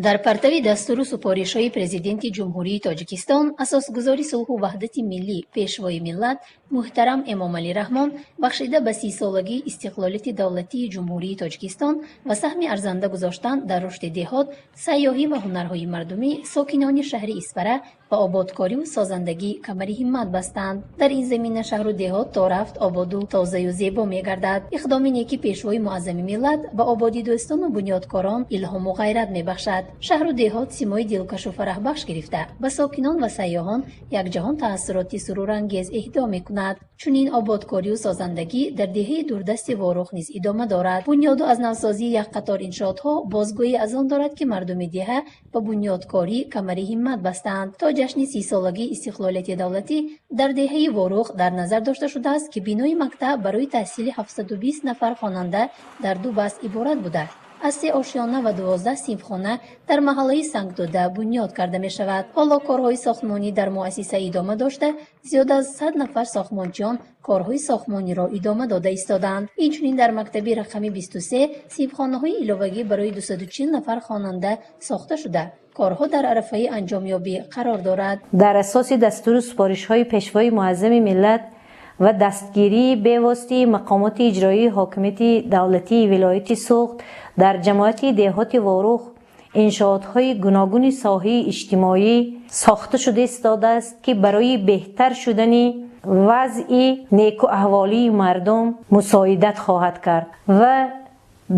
در پرتو دستور سپارش‌های پرزیدنت جمهوری تاجیکستان اساسگزاری صلح و وحدت ملی پیشوای ملت محترم امامعلی رحمان بخشیده به 30 سالگی استقلالیت دولتی جمهوری تاجیکستان و سهم ارزنده گذاشتن در رشد دهات، سیاحی و هنرهای مردمی ساکنان شهر اسپره و آبادکاری و سازندگی کمری همت بستند. در این زمینه شهر و دهات تا رفت آباد و تازه و زیبا می‌گردد. اقدام نیکی پیشوای معظم ملت به آبادی دوستان و بنیادکاران الهام و غیرت می‌بخشد. شهر و دهات سیمای دلکش و فرح بخش گرفته به ساکنان و سیاحان یک جهان تأثیرات سرورانگیز اهدا می‌کند. چنین آبادکاری و سازندگی در دهه دوردست واروخ نیز ادامه دارد. بنیاد و از نوسازی یک قطار انشاءات‌ها بازگویی از آن دارد که مردم دهه به بنیادکاری کمری همت بستند. تا جشن 30 سالگی استقلالیت دولتی در دهه واروخ در نظر داشته شده است که بینای مکتب برای تحصیل 720 نفر خواننده در 2 بست عبارت بوده. از 3 آشیانه و 12 صنفخانه در محله سنگدوده بنیاد کرده می شود. حالا کارهای ساختمانی در مؤسسه ادامه داشته، زیاد از 100 نفر ساختمانچیان کارهای ساختمانی را ادامه داده ایستادند. اینچنین در مکتب رقم 23 صنفخانه‌های علاوه‌ای برای 240 نفر خواننده ساخته شده. کارها در عرصه انجامیابی قرار دارد. در اساس دستور سپارش‌های پیشوای معظم ملت و دستگیری به واسطه مقامات اجرایی حاکمیت دولتی ولایت سوخت در جماعت دهات واروخ انشاءات‌های گوناگون ساحه اجتماعی ساخته شده ایستاده است که برای بهتر شدن وضع نیک و احوالی مردم مساعدت خواهد کرد و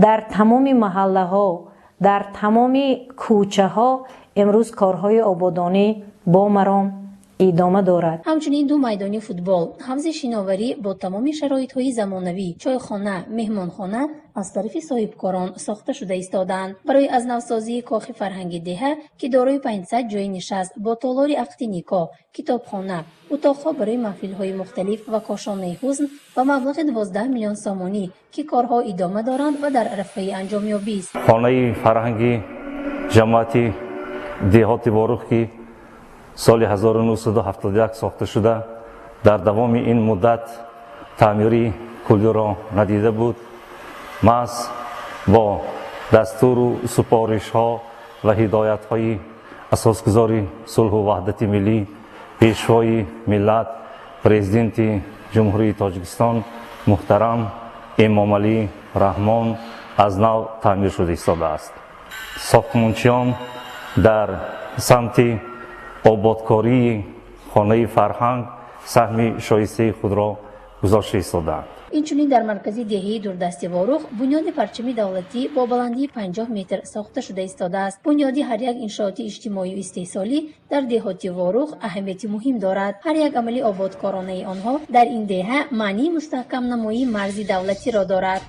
در تمام محله ها، در تمام کوچه ها امروز کارهای آبادانی با مرام ادامه دارد. همچنین 2 میدان فوتبال، حوض شناوری با تمام شرایط‌های زمانوی، چایخانه، مهمانخانه از طرف صاحبکاران ساخته شده ایستادند. برای از نوسازی کاخ فرهنگی دهه که دارای 500 جای نشست با تالار عقد نکاح، کتابخانه، اتاق‌ها برای محفل‌های مختلف و کاشانه حزن و مبلغ 12 میلیون سامانی که کارها ادامه دارند و در عرصه انجامیابی است. خانه فرهنگی جماعت دهات واروخ که سال 1971 ساخته شده در دوام این مدت تعمیری کلی را ندیده بود. محض با دستور و سپارش ها و هدایت های اساسگزاری صلح و وحدت ملی پیشوای ملت پرزیدنت جمهوری تاجیکستان محترم امامعلی رحمان از نو تعمیر شده ایستاده است. ساختمانچیان در سمت آبادکاری خانه فرهنگ سهم شایسته خود را گذاشته ایستادند. اینچنین در مرکز دهه دوردست واروخ بنیاد پرچم دولتی با بلندی 50 متر ساخته شده ایستاده است. بنیادی هر یک انشاءات اجتماعی و استحصالی در دهات واروخ اهمیت مهم دارد. هر یک عمل آبادکارانه آنها در این دهه معنی مستحکم نمایی مرز دولتی را دارد.